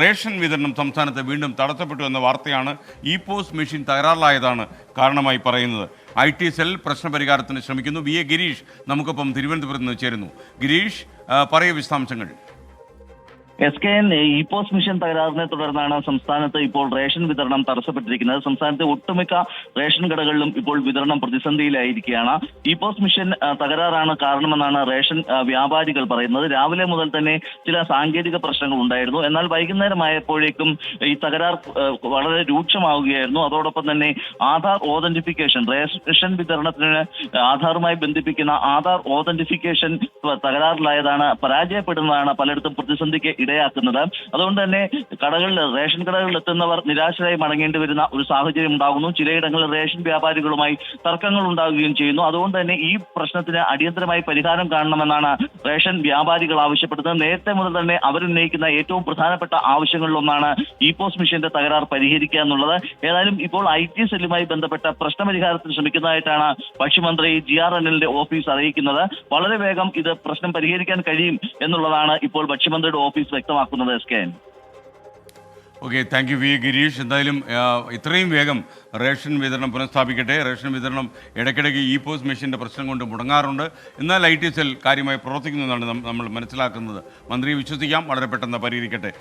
Ration വിതരണം സംസ്ഥാനത്ത് വീണ്ടും തടസ്സപ്പെട്ടു എന്ന വാർത്തയാണ് ഇ പോസ് മെഷീൻ തകരാറിലായതാണ് കാരണമായി പറയുന്നത്. IT സെൽ പ്രശ്നപരിഹാരത്തിന് ശ്രമിക്കുന്നു. VA ഗിരീഷ് നമുക്കൊപ്പം തിരുവനന്തപുരത്ത് നിന്ന് ചേരുന്നു. ഗിരീഷ്, പറയൂ വിശദാംശങ്ങൾ. SKN ഇ പോസ് മിഷൻ തകരാറിനെ തുടർന്നാണ് സംസ്ഥാനത്ത് ഇപ്പോൾ റേഷൻ വിതരണം തടസ്സപ്പെട്ടിരിക്കുന്നത്. സംസ്ഥാനത്തെ ഒട്ടുമിക്ക റേഷൻ കടകളിലും ഇപ്പോൾ വിതരണം പ്രതിസന്ധിയിലായിരിക്കുകയാണ്. ഇ പോസ് മിഷൻ തകരാറാണ് കാരണമെന്നാണ് റേഷൻ വ്യാപാരികൾ പറയുന്നത്. രാവിലെ മുതൽ തന്നെ ചില സാങ്കേതിക പ്രശ്നങ്ങൾ ഉണ്ടായിരുന്നു. എന്നാൽ വൈകുന്നേരമായപ്പോഴേക്കും ഈ തകരാർ വളരെ രൂക്ഷമാവുകയായിരുന്നു. അതോടൊപ്പം തന്നെ ആധാർ ഓതന്റിഫിക്കേഷൻ, റേഷൻ വിതരണത്തിന് ആധാറുമായി ബന്ധിപ്പിക്കുന്ന ആധാർ ഓതന്റിഫിക്കേഷൻ തകരാറിലായതാണ്, പരാജയപ്പെടുന്നതാണ് പലയിടത്തും പ്രതിസന്ധിക്ക് ഇടയാക്കുന്നത്. അതുകൊണ്ട് തന്നെ റേഷൻ കടകളിൽ എത്തുന്നവർ നിരാശരായി മടങ്ങേണ്ടി വരുന്ന ഒരു സാഹചര്യം ഉണ്ടാകുന്നു. ചിലയിടങ്ങളിൽ റേഷൻ വ്യാപാരികളുമായി തർക്കങ്ങൾ ഉണ്ടാകുകയും ചെയ്യുന്നു. അതുകൊണ്ട് തന്നെ ഈ പ്രശ്നത്തിന് അടിയന്തരമായി പരിഹാരം കാണണമെന്നാണ് റേഷൻ വ്യാപാരികൾ ആവശ്യപ്പെടുന്നത്. നേരത്തെ മുതൽ തന്നെ അവരുന്നയിക്കുന്ന ഏറ്റവും പ്രധാനപ്പെട്ട ആവശ്യങ്ങളിലൊന്നാണ് ഇ പോസ് മിഷന്റെ തകരാർ പരിഹരിക്കുക എന്നുള്ളത്. ഏതായാലും ഇപ്പോൾ IT സെല്ലുമായി ബന്ധപ്പെട്ട പ്രശ്നപരിഹാരത്തിന് ശ്രമിക്കുന്നതായിട്ടാണ് ഭക്ഷ്യമന്ത്രി GR അനിലിന്റെ ഓഫീസ് അറിയിക്കുന്നത്. വളരെ വേഗം ഇത് പ്രശ്നം പരിഹരിക്കാൻ കഴിയും എന്നുള്ളതാണ് ഇപ്പോൾ ഭക്ഷ്യമന്ത്രിയുടെ ഓഫീസ് വ്യക്തമാക്കുന്നത്. SKN. Okay, thank you VA Girish. എന്തായാലും ഇത്രയും വേഗം റേഷൻ വിതരണം പുനഃസ്ഥാപിക്കട്ടെ. റേഷൻ വിതരണം ഇടയ്ക്കിടയ്ക്ക് ഇ പോസ് മെഷീൻ്റെ പ്രശ്നം കൊണ്ട് മുടങ്ങാറുണ്ട്. എന്നാൽ IT സെൽ കാര്യമായി പ്രവർത്തിക്കുന്നതാണ് നമ്മൾ മനസ്സിലാക്കുന്നത്. മന്ത്രിയെ വിശ്വസിക്കാം, വളരെ പെട്ടെന്ന് പരിഹരിക്കട്ടെ.